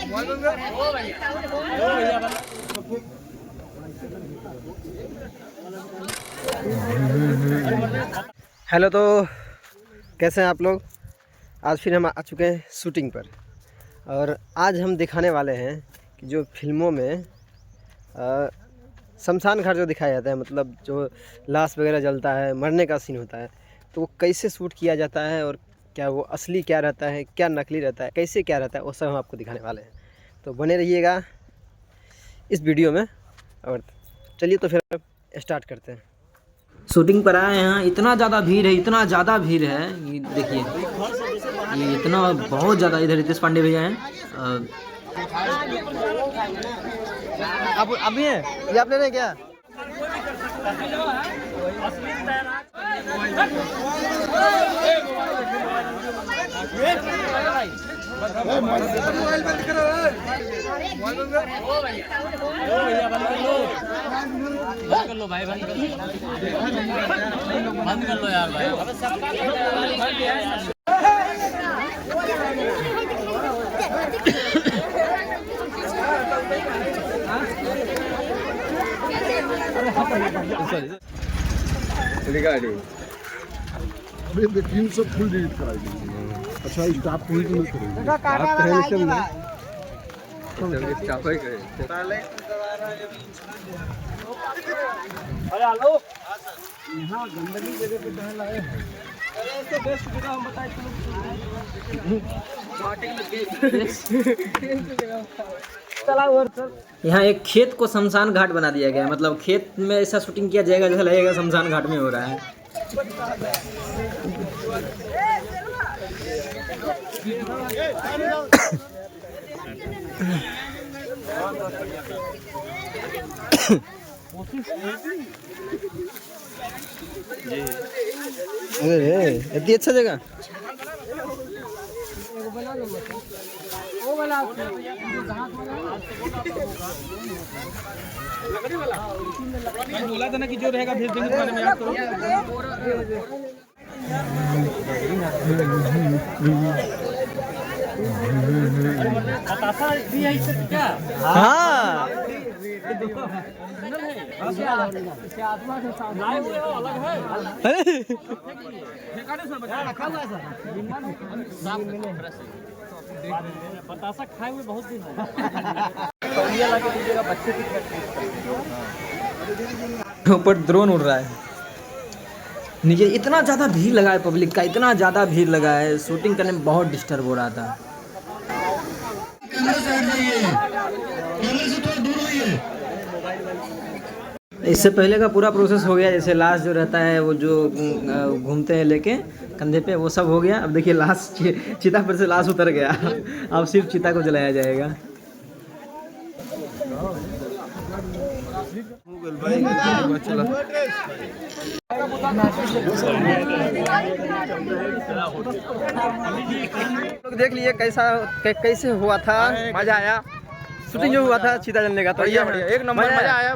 Hello, तो कैसे हैं आप लोग। आज फिर हम आ चुके हैं शूटिंग पर और आज हम दिखाने वाले हैं कि जो फिल्मों में शमशान घाट जो दिखाया जाता है, मतलब जो लाश वगैरह जलता है, मरने का सीन होता है, तो वो कैसे शूट किया जाता है और क्या वो असली क्या रहता है, क्या नकली रहता है, कैसे क्या रहता है, वो सब हम आपको दिखाने वाले हैं। तो बने रहिएगा इस वीडियो में। और चलिए तो फिर स्टार्ट करते हैं। शूटिंग पर आए हैं। इतना ज़्यादा भीड़ है, इतना ज़्यादा भीड़ है, ये देखिए, ये इतना बहुत ज़्यादा। इधर रितेश पांडे भैया हैं। आप अभी हैं ये आप ले रहे हैं क्या? बंद कर लो भाई, बंद कर लो यार भाई। अभी टीम सब फुल डिलीट कराएगी। अच्छा, स्टाफ पूरी नहीं करेगी। यहाँ गंदगी जगह पे टहल आए हैं। ऐसे बेस्ट जगह हम बताए यहाँ एक खेत को शमशान घाट बना दिया गया है। मतलब खेत में ऐसा शूटिंग किया जाएगा जैसा लगेगा शमशान घाट में हो रहा है। अरे इतनी अच्छा जगह। बोला था ना कि जो रहेगा भेज देंगे तुम्हारे में, याद करो। बतासा भी है इससे क्या? हाँ, आत्मा के साथ लाए हुए हो, अलग है। बतासा खाए हुए बहुत दिन ऊपर ड्रोन उड़ रहा है नीचे। इतना ज़्यादा भीड़ लगा है पब्लिक का, इतना ज़्यादा भीड़ लगा है, शूटिंग करने में बहुत डिस्टर्ब हो रहा था। इससे पहले का पूरा प्रोसेस हो गया। जैसे लाश जो रहता है वो जो घूमते हैं लेके कंधे पे, वो सब हो गया। अब देखिए लाश चिता पर से लाश उतर गया। अब सिर्फ चिता को जलाया जाएगा। देख लिए कैसे हुआ था, मजा आया। शूटिंग जो हुआ था चिता जलने का, तो बढ़िया बढ़िया, एक नंबर मजा आया।